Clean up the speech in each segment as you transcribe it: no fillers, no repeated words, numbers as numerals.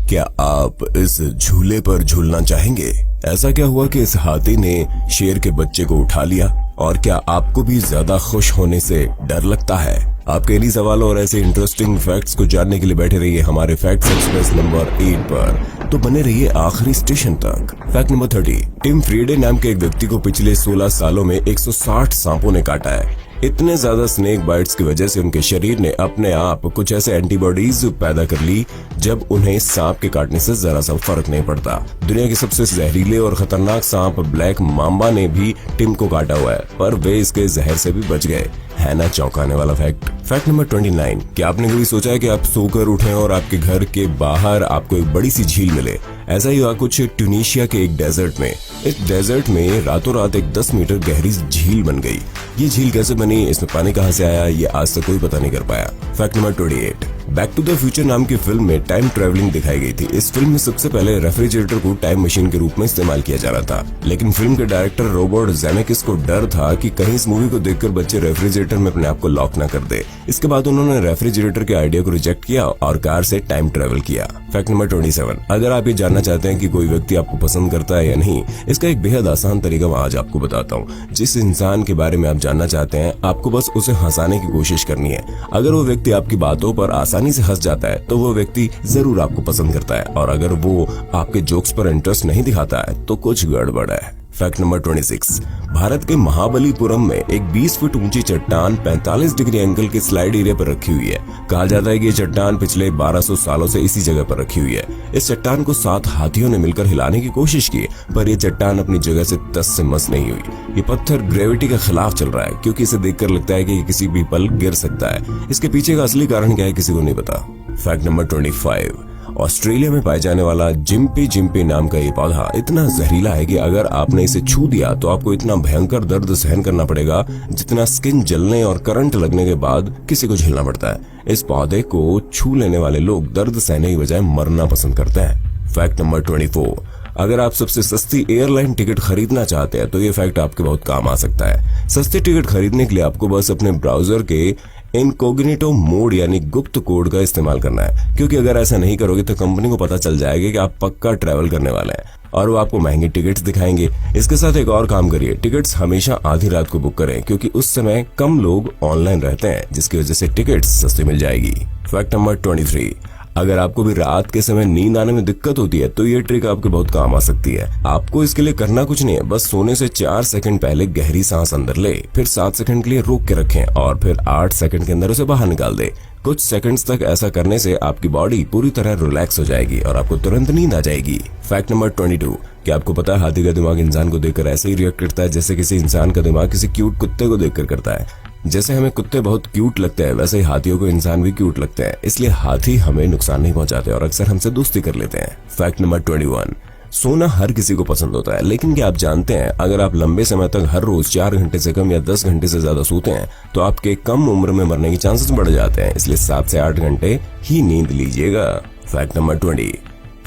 क्या आप इस झूले पर झूलना चाहेंगे? ऐसा क्या हुआ कि इस हाथी ने शेर के बच्चे को उठा लिया? और क्या आपको भी ज्यादा खुश होने से डर लगता है? आपके इन्हीं सवालों और ऐसे इंटरेस्टिंग फैक्ट्स को जानने के लिए बैठे रहिए हमारे फैक्ट्स एक्सप्रेस नंबर 8 पर। तो बने रहिए आखिरी स्टेशन तक। Fact number 30। टिम फ्रीडे नाम के एक व्यक्ति को पिछले 16 सालों में 160 सांपों ने काटा है। इतने ज्यादा स्नेक बाइट्स की वजह से उनके शरीर ने अपने आप कुछ ऐसे एंटीबॉडीज पैदा कर ली जब उन्हें सांप के काटने से जरा सा फर्क नहीं पड़ता। दुनिया के सबसे जहरीले और खतरनाक सांप ब्लैक मांबा ने भी टिम को काटा हुआ है, पर वे इसके जहर से भी बच गए। है ना चौंकाने वाला फैक्ट। Fact number 29। क्या आपने कभी सोचा है कि आप सोकर उठें और आपके घर के बाहर आपको एक बड़ी सी झील मिले? ऐसा ही हुआ कुछ ट्यूनीशिया के एक डेजर्ट में। इस डेजर्ट में रातों रात एक 10 मीटर गहरी झील बन गई। ये झील कैसे बनी, इसमें पानी कहां से आया, ये आज तक कोई पता नहीं कर पाया। Fact number 28। Back to the future नाम की फिल्म में टाइम ट्रेवलिंग दिखाई गई थी। इस फिल्म में सबसे पहले रेफ्रिजरेटर को टाइम मशीन के रूप में इस्तेमाल किया जा रहा था, लेकिन फिल्म के डायरेक्टर रॉबर्ट जेमेकिस को डर था कि कहीं इस मूवी को देखकर बच्चे रेफ्रिजरेटर में अपने आप को लॉक न कर दे। इसके बाद उन्होंने रेफ्रिजरेटर के आइडिया को रिजेक्ट किया और कार से टाइम ट्रेवल किया। Fact number 27। अगर आप ये जानना चाहते हैं कि कोई व्यक्ति आपको पसंद करता है या नहीं, इसका एक बेहद आसान तरीका मैं आज आपको बताता हूँ। जिस इंसान के बारे में आप जानना चाहते हैं, आपको बस उसे हंसाने की कोशिश करनी है। अगर वो व्यक्ति आपकी बातों पर आसानी से हंस जाता है तो वो व्यक्ति जरूर आपको पसंद करता है, और अगर वो आपके जोक्स पर इंटरेस्ट नहीं दिखाता है तो कुछ गड़बड़ है। Fact number 26। भारत के महाबलीपुरम में एक 20 फुट ऊंची चट्टान 45 डिग्री एंगल के स्लाइड एरिया पर रखी हुई है। कहा जाता है कि ये चट्टान पिछले 1200 सालों से इसी जगह पर रखी हुई है। इस चट्टान को 7 हाथियों ने मिलकर हिलाने की कोशिश की, पर यह चट्टान अपनी जगह से तस से मस नहीं हुई। ये पत्थर ग्रेविटी के खिलाफ चल रहा है, क्योंकि इसे देखकर लगता है कि ये किसी भी पल गिर सकता है। इसके पीछे का असली कारण क्या है, किसी को नहीं पता। Fact number 25। ऑस्ट्रेलिया में पाए जाने वाला जिम्पी जिम्पी नाम का ये पौधा इतना जहरीला है कि अगर आपने इसे छू दिया तो आपको इतना भयंकर दर्द सहन करना पड़ेगा जितना स्किन जलने और करंट लगने के बाद किसी को झेलना पड़ता है। इस पौधे को छू लेने वाले लोग दर्द सहने की बजाय मरना पसंद करते हैं। Fact number 24। अगर आप सबसे सस्ती एयरलाइन टिकट खरीदना चाहते हैं तो ये फैक्ट आपके बहुत काम आ सकता है। सस्ती टिकट खरीदने के लिए आपको बस अपने ब्राउजर के इनकॉग्निटो मोड यानी गुप्त कोड का इस्तेमाल करना है, क्योंकि अगर ऐसा नहीं करोगे तो कंपनी को पता चल जाएगा कि आप पक्का ट्रैवल करने वाले हैं और वो आपको महंगे टिकट्स दिखाएंगे। इसके साथ एक और काम करिए, टिकट्स हमेशा आधी रात को बुक करें, क्योंकि उस समय कम लोग ऑनलाइन रहते हैं, जिसकी वजह से टिकट्स सस्ती मिल जाएगी। Fact number 23। अगर आपको भी रात के समय नींद आने में दिक्कत होती है तो ये ट्रिक आपके बहुत काम आ सकती है। आपको इसके लिए करना कुछ नहीं है, बस सोने से 4 सेकंड पहले गहरी सांस अंदर ले, फिर 7 सेकंड के लिए रोक के रखें और फिर 8 सेकंड के अंदर उसे बाहर निकाल दे। कुछ सेकंड्स तक ऐसा करने से आपकी बॉडी पूरी तरह रिलैक्स हो जाएगी और आपको तुरंत नींद आ जाएगी। Fact number 22। क्या आपको पता है हाथी का दिमाग इंसान को देखकर ऐसे ही रिएक्ट करता है जैसे किसी इंसान का दिमाग किसी क्यूट कुत्ते को देखकर करता है। जैसे हमें कुत्ते बहुत क्यूट लगते हैं, वैसे ही हाथियों को इंसान भी क्यूट लगते हैं, इसलिए हाथी हमें नुकसान नहीं पहुंचाते और अक्सर हमसे दोस्ती कर लेते हैं। Fact number 21। सोना हर किसी को पसंद होता है, लेकिन क्या आप जानते हैं अगर आप लंबे समय तक हर रोज 4 घंटे से कम या 10 घंटे से ज्यादा सोते हैं तो आपके कम उम्र में मरने के चांसेस बढ़ जाते हैं, इसलिए 7 से 8 घंटे ही नींद लीजिएगा। Fact number 20।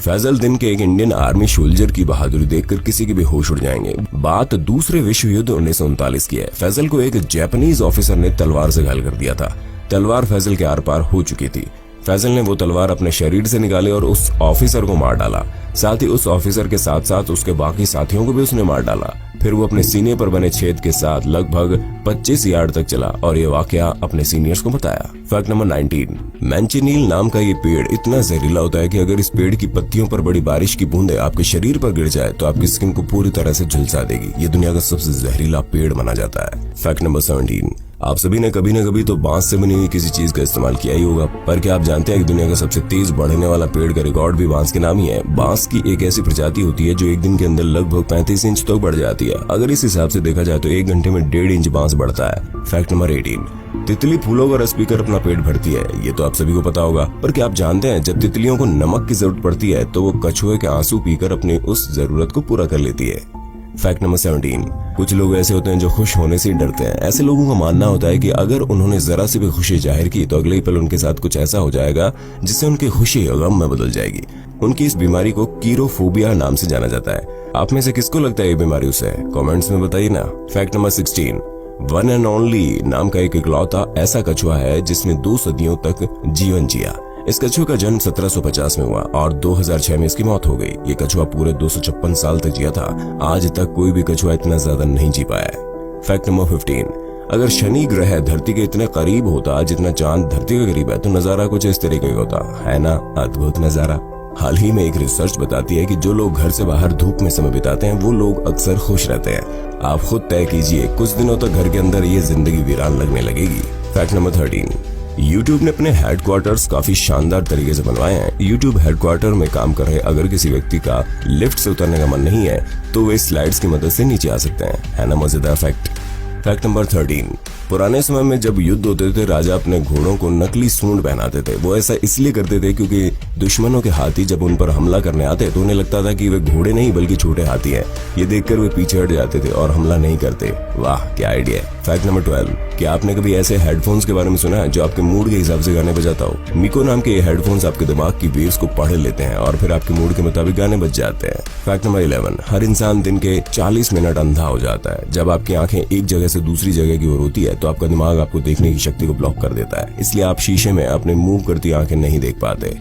फैजल दिन के एक इंडियन आर्मी सोल्जर की बहादुरी देखकर किसी के भी होश उड़ जाएंगे। बात दूसरे विश्व युद्ध 1939 की है। फैजल को एक जापानीज ऑफिसर ने तलवार से घायल कर दिया था। तलवार फैजल के आर पार हो चुकी थी। फैजल ने वो तलवार अपने शरीर से निकाली और उस ऑफिसर को मार डाला। साथ ही उस ऑफिसर के साथ साथ उसके बाकी साथियों को भी उसने मार डाला। फिर वो अपने सीने पर बने छेद के साथ लगभग 25 यार्ड तक चला और ये वाकया अपने सीनियर्स को बताया। Fact number 19। मैंचिनील नाम का ये पेड़ इतना जहरीला होता है कि अगर इस पेड़ की पत्तियों पर बड़ी बारिश की बूंदें आपके शरीर पर गिर जाए तो आपकी स्किन को पूरी तरह से झुलसा देगी। ये दुनिया का सबसे जहरीला पेड़ माना जाता है। Fact number 17। आप सभी ने कभी न कभी तो बांस से बनी हुई किसी चीज का इस्तेमाल किया ही होगा, पर क्या आप जानते हैं कि दुनिया का सबसे तेज बढ़ने वाला पेड़ का रिकॉर्ड भी बांस के नाम ही है। बांस की एक ऐसी प्रजाति होती है जो एक दिन के अंदर लगभग 35 इंच तक बढ़ जाती है। अगर इस हिसाब से देखा जाए तो 1 घंटे में 1.5 इंच बांस बढ़ता है। Fact number 18। तितली फूलों का रस पीकर अपना पेट भरती है, ये तो आप सभी को पता होगा, पर क्या आप जानते हैं जब तितलियों को नमक की जरूरत पड़ती है तो वो कछुए के आंसू पीकर अपनी उस जरूरत को पूरा कर लेती है। Fact number 17। कुछ लोग ऐसे होते हैं जो खुश होने से डरते हैं। ऐसे लोगों का मानना होता है कि अगर उन्होंने जरा सी भी खुशी जाहिर की तो अगले ही पल उनके साथ कुछ ऐसा हो जाएगा जिससे उनकी खुशी गम में बदल जाएगी। उनकी इस बीमारी को कीरोफोबिया नाम से जाना जाता है। आप में से किसको लगता है ये बीमारी उसे? कमेंट्स में बताइए ना। Fact number 16। One and only नाम का एक इकलौता ऐसा कछुआ है जिसने 2 सदियों तक जीवन जिया। इस कछुए का जन्म 1750 में हुआ और 2006 में इसकी मौत हो गई। ये कछुआ पूरे 256 साल तक जिया था। आज तक कोई भी कछुआ इतना ज्यादा नहीं जी पाया है। फैक्ट नंबर 15, अगर शनि ग्रह धरती के इतने करीब होता जितना चांद धरती के करीब है तो नजारा कुछ इस तरीके का होता, है ना? अद्भुत नजारा। हाल ही में एक रिसर्च बताती है कि जो लोग घर से बाहर धूप में समय बिताते हैं वो लोग अक्सर खुश रहते हैं। आप खुद तय कीजिए, कुछ दिनों तक घर के अंदर ये जिंदगी वीरान लगने लगेगी। फैक्ट नंबर 13, YouTube ने अपने हेडक्वार्टर्स काफी शानदार तरीके से बनवाए हैं। YouTube हेडक्वार्टर में काम कर रहे अगर किसी व्यक्ति का लिफ्ट से उतरने का मन नहीं है तो वे स्लाइड्स की मदद से नीचे आ सकते हैं, है ना मजेदार फैक्ट। फैक्ट नंबर 13, पुराने समय में जब युद्ध होते थे राजा अपने घोड़ों को नकली सूंड पहनाते थे। वो ऐसा इसलिए करते थे क्योंकि दुश्मनों के हाथी जब उन पर हमला करने आते तो उन्हें लगता था कि वे घोड़े नहीं बल्कि छोटे हाथी हैं। ये देखकर वे पीछे हट जाते थे और हमला नहीं करते। वाह क्या आइडिया है। फैक्ट नंबर 12, क्या आपने कभी ऐसे हेडफोन्स के बारे में सुना है जो आपके मूड के हिसाब से गाने बजाता हो? मिको नाम के ये हेडफोन्स आपके दिमाग की वेव्स को पढ़ लेते हैं और फिर आपके मूड के मुताबिक गाने बज जाते हैं। फैक्ट नंबर 11, हर इंसान दिन के 40 मिनट अंधा हो जाता है। जब आपकी आंखें एक जगह से दूसरी जगह की ओर होती है तो आपका दिमाग आपको देखने की शक्ति को ब्लॉक कर देता है, इसलिए आप शीशे में अपने मूव करती आंखें नहीं देख पाते।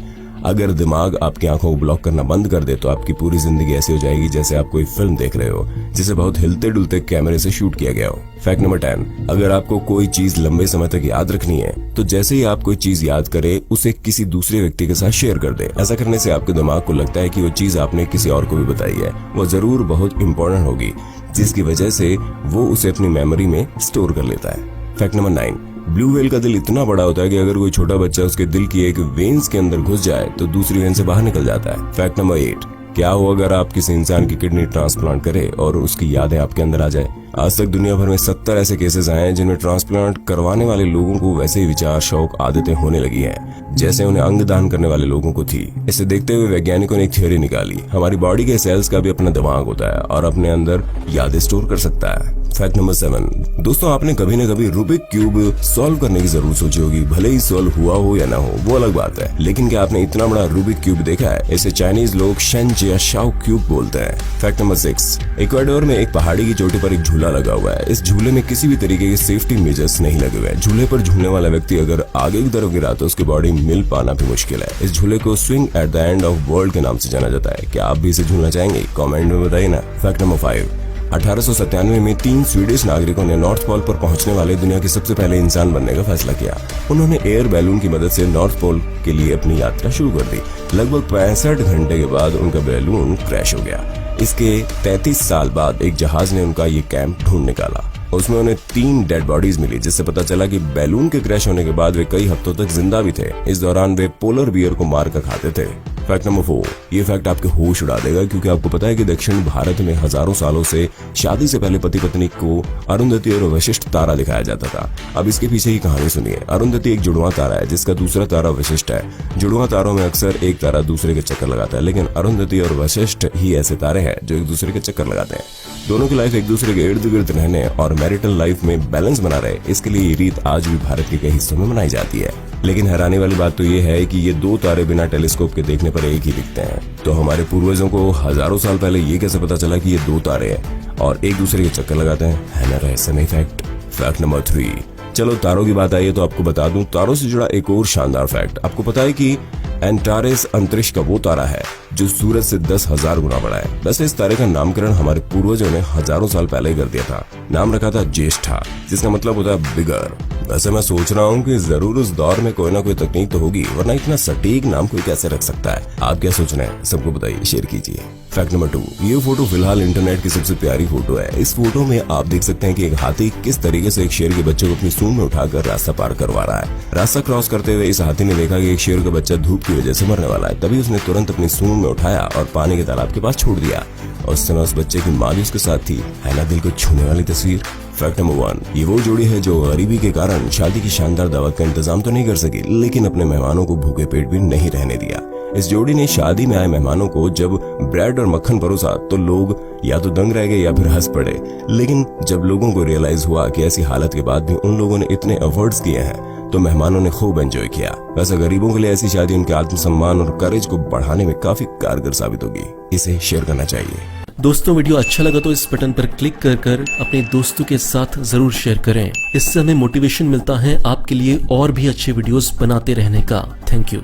अगर दिमाग आपकी आंखों को ब्लॉक करना बंद कर दे तो आपकी पूरी जिंदगी ऐसी हो जाएगी जैसे आप कोई फिल्म देख रहे हो जिसे बहुत हिलते डुलते कैमरे से शूट किया गया हो। फैक्ट नंबर 10, अगर आपको कोई चीज लंबे समय तक याद रखनी है तो जैसे ही आप कोई चीज याद करे उसे किसी दूसरे व्यक्ति के साथ शेयर कर दे। ऐसा करने से आपके दिमाग को लगता है कि वो चीज आपने किसी और को भी बताई है, वो जरूर बहुत इंपॉर्टेंट होगी, जिसकी वजह से वो उसे अपनी मेमोरी में स्टोर कर लेता है। फैक्ट नंबर 9, ब्लू व्हेल का दिल इतना बड़ा होता है कि अगर कोई छोटा बच्चा उसके दिल की एक वेन्स के अंदर घुस जाए तो दूसरी वेन से बाहर निकल जाता है। फैक्ट नंबर 8, क्या हो अगर आप किसी इंसान की किडनी ट्रांसप्लांट करें और उसकी यादें आपके अंदर आ जाए? आज तक दुनिया भर में 70 ऐसे केसेस आए हैं जिनमें ट्रांसप्लांट करवाने वाले लोगों को वैसे ही विचार, शौक, आदतें होने लगी हैं जैसे उन्हें अंग दान करने वाले लोगों को थी। इसे देखते हुए वैज्ञानिकों ने एक थ्योरी निकाली, हमारी बॉडी के सेल्स का भी अपना दिमाग होता है और अपने अंदर यादें स्टोर कर सकता है। फैक्ट नंबर 7, दोस्तों आपने कभी न कभी रूबिक क्यूब सॉल्व करने की जरूर सोची होगी। भले ही सॉल्व हुआ हो या ना हो वो अलग बात है, लेकिन क्या आपने इतना बड़ा रूबिक क्यूब देखा है? इसे चाइनीज लोग शेंज या शाओ क्यूब बोलते हैं। फैक्ट नंबर 6, इक्वाडोर में एक पहाड़ी की चोटी पर एक झूला लगा हुआ है। इस झूले में किसी भी तरीके के सेफ्टी मेजर्स नहीं लगे हुए हैं। झूले पर झूलने वाला व्यक्ति अगर आगे की तरफ गिरा तो उसकी बॉडी मिल पाना भी मुश्किल है। इस झूले को swing at the end of world के नाम से जाना जाता है। क्या आप भी इसे झूलना चाहेंगे? कमेंट में बताइए ना। फैक्ट नंबर 5, 1897 में 3 स्वीडिश नागरिकों ने नॉर्थ पोल पर पहुंचने वाले दुनिया के सबसे पहले इंसान बनने का फैसला किया। उन्होंने एयर बैलून की मदद से नॉर्थ पोल के लिए अपनी यात्रा शुरू कर दी। लगभग 65 घंटे के बाद उनका बैलून क्रैश हो गया। इसके 33 साल बाद एक जहाज ने उनका ये कैंप ढूंढ निकाला। उसमें उन्हें 3 डेड बॉडीज मिली, जिससे पता चला कि बैलून के क्रैश होने के बाद वे कई हफ्तों तक जिंदा भी थे। इस दौरान वे पोलर बियर को मार कर खाते थे। फैक्ट नंबर 4, ये फैक्ट आपके होश उड़ा देगा क्योंकि आपको पता है कि दक्षिण भारत में हजारों सालों से शादी से पहले पति पत्नी को अरुंधति और वशिष्ठ तारा दिखाया जाता था। अब इसके पीछे की कहानी सुनिए। अरुंधति एक जुड़वां तारा है जिसका दूसरा तारा वशिष्ठ है। जुड़वां तारों में अक्सर एक तारा दूसरे के चक्कर लगाता है, लेकिन अरुंधति और वशिष्ठ ही ऐसे तारे हैं जो एक दूसरे के चक्कर लगाते हैं। दोनों की लाइफ एक दूसरे के इर्द गिर्द रहने और मैरिटल लाइफ में बैलेंस बना रहे, इसके लिए ये रीत आज भी भारत के कई हिस्सों में मनाई जाती है। लेकिन हैरानी वाली बात तो ये है कि ये 2 तारे बिना टेलीस्कोप के देखने पर एक ही दिखते हैं। तो हमारे पूर्वजों को हजारों साल पहले ये कैसे पता चला कि ये 2 तारे हैं और एक दूसरे के चक्कर लगाते हैं? है ना रहस्यमय फैक्ट। फैक्ट नंबर 3, चलो तारों की बात आई है तो आपको बता दूं तारों से जुड़ा एक और शानदार फैक्ट। आपको पता है कि एंटारेस अंतरिक्ष का वो तारा है जो सूरज से 10,000 गुना बड़ा है। वैसे इस तारे का नामकरण हमारे पूर्वजों ने हजारों साल पहले ही कर दिया था। नाम रखा था ज्येष्ठा, जिसका मतलब होता है बिगर। वैसे मैं सोच रहा हूँ कि जरूर उस दौर में कोई ना कोई तकनीक तो होगी, वरना इतना सटीक नाम कोई कैसे रख सकता है? आप क्या सोच रहे हैं? सबको बताइए, शेयर कीजिए। फैक्ट नंबर 2, ये फोटो फिलहाल इंटरनेट की सबसे प्यारी फोटो है। इस फोटो में आप देख सकते हैं कि एक हाथी किस तरीके से एक शेर के बच्चे को अपनी सूंड में उठाकर रास्ता पार करवा रहा है। रास्ता क्रॉस करते हुए इस हाथी ने देखा कि एक शेर का बच्चा धूप की वजह से मरने वाला है। तभी उसने तुरंत अपनी सूंड में उठाया और पानी के तालाब के पास छोड़ दिया। उस समय उस बच्चे की माँ भी उसके साथ थी। है ना दिल को छूने वाली तस्वीर। फैक्ट नंबर 1, ये वो जोड़ी है जो गरीबी के कारण शादी की शानदार दावत का इंतजाम तो नहीं कर सकी, लेकिन अपने मेहमानों को भूखे पेट भी नहीं रहने दिया। इस जोड़ी ने शादी में आए मेहमानों को जब ब्रेड और मक्खन परोसा तो लोग या तो दंग रह गए या फिर हंस पड़े। लेकिन जब लोगों को रियलाइज हुआ कि ऐसी हालत के बाद भी उन लोगों ने इतने एफर्ट्स किए हैं तो मेहमानों ने खूब एंजॉय किया। वैसे गरीबों के लिए ऐसी शादी उनके आत्मसम्मान और करेज को बढ़ाने में काफी कारगर साबित होगी। इसे शेयर करना चाहिए। दोस्तों वीडियो अच्छा लगा तो इस बटन पर क्लिक कर अपने दोस्तों के साथ जरूर शेयर करें। इससे हमें मोटिवेशन मिलता है आपके लिए और भी अच्छे वीडियोस बनाते रहने का। Thank you.